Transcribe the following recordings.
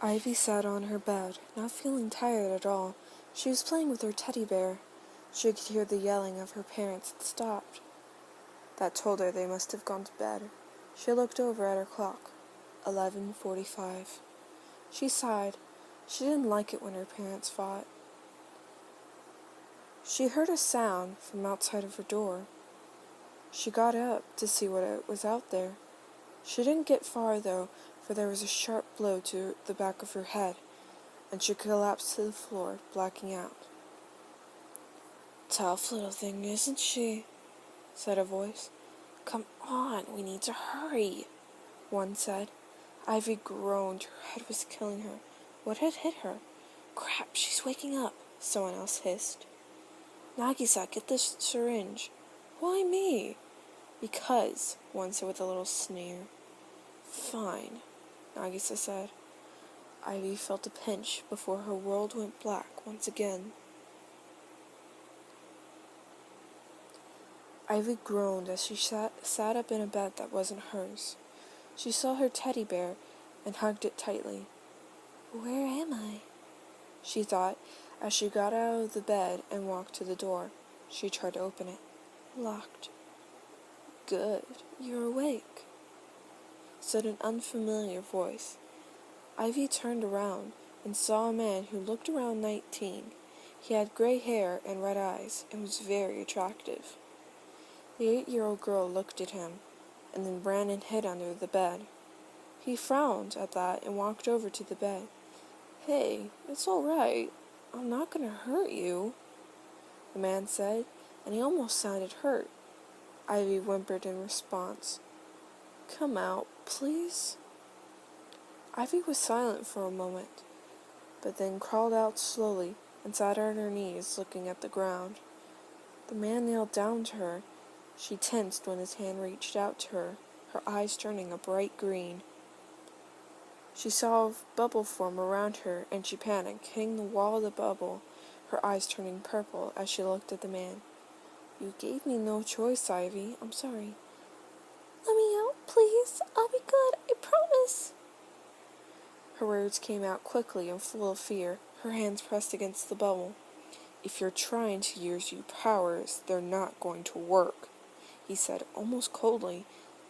Ivy sat on her bed, not feeling tired at all. She was playing with her teddy bear. She could hear the yelling of her parents had stopped. That told her they must have gone to bed. She looked over at her clock. 11:45. She sighed. She didn't like it when her parents fought. She heard a sound from outside of her door. She got up to see what it was out there. She didn't get far, though, for there was a sharp blow to the back of her head, and she collapsed to the floor, blacking out. "Tough little thing, isn't she?" said a voice. "Come on, we need to hurry," one said. Ivy groaned. Her head was killing her. What had hit her? "Crap, she's waking up," someone else hissed. "Nagisa, get this syringe." "Why me?" "Because," one said with a little sneer. "Fine," Nagisa said. Ivy felt a pinch before her world went black once again. Ivy groaned as she sat up in a bed that wasn't hers. She saw her teddy bear and hugged it tightly. "Where am I?" she thought as she got out of the bed and walked to the door. She tried to open it. Locked. "Good, you're awake," said an unfamiliar voice. Ivy turned around and saw a man who looked around 19. He had gray hair and red eyes and was very attractive. The 8-year-old girl looked at him and then ran and hid under the bed. He frowned at that and walked over to the bed. "Hey, it's all right. I'm not going to hurt you," the man said, and he almost sounded hurt. Ivy whimpered in response. "Come out, please." Ivy was silent for a moment, but then crawled out slowly and sat on her knees looking at the ground. The man knelt down to her. She tensed when his hand reached out to her, her eyes turning a bright green. She saw a bubble form around her, and she panicked, hitting the wall of the bubble, her eyes turning purple as she looked at the man. "You gave me no choice, Ivy. I'm sorry." "Let me out, please. I'll be good, I promise." Her words came out quickly and full of fear, her hands pressed against the bubble. "If you're trying to use your powers, they're not going to work," he said almost coldly.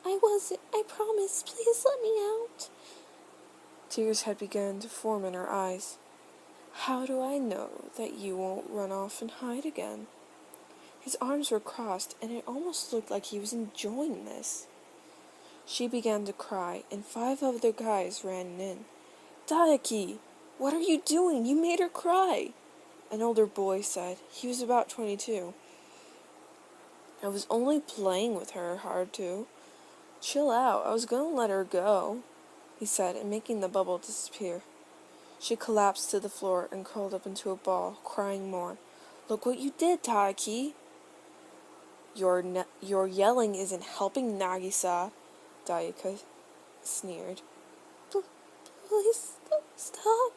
"I wasn't. I promise. Please let me out." Tears had begun to form in her eyes. "How do I know that you won't run off and hide again?" His arms were crossed, and it almost looked like he was enjoying this. She began to cry, and 5 other guys ran in. "Daiki, what are you doing? You made her cry," an older boy said. He was about 22. "I was only playing with her hard to. Chill out, I was going to let her go," he said, and making the bubble disappear. She collapsed to the floor and curled up into a ball, crying more. "Look what you did, Daiki." Your yelling isn't helping, Nagisa," Daika sneered. "Please stop,"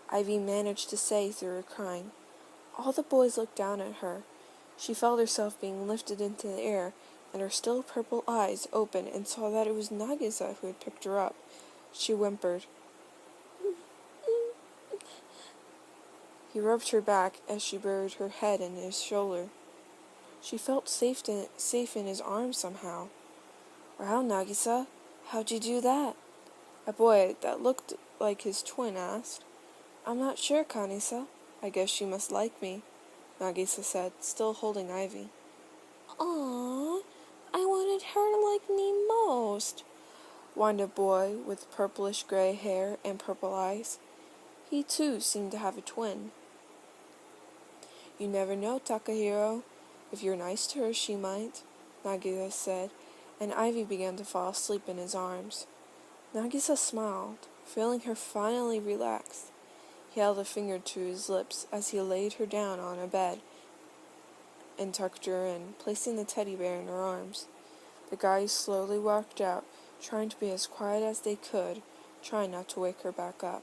Ivy managed to say through her crying. All the boys looked down at her. She felt herself being lifted into the air, and her still purple eyes opened and saw that it was Nagisa who had picked her up. She whimpered. He rubbed her back as she buried her head in his shoulder. She felt safe in his arms somehow. "Wow, Nagisa, how'd you do that?" A boy that looked like his twin asked. "I'm not sure, Kanisa. I guess she must like me," Nagisa said, still holding Ivy. "Aww, I wanted her to like me most," whined a boy with purplish gray hair and purple eyes. He too seemed to have a twin. "You never know, Takahiro. If you're nice to her, she might," Nagisa said, and Ivy began to fall asleep in his arms. Nagisa smiled, feeling her finally relax. He held a finger to his lips as he laid her down on a bed and tucked her in, placing the teddy bear in her arms. The guys slowly walked out, trying to be as quiet as they could, trying not to wake her back up.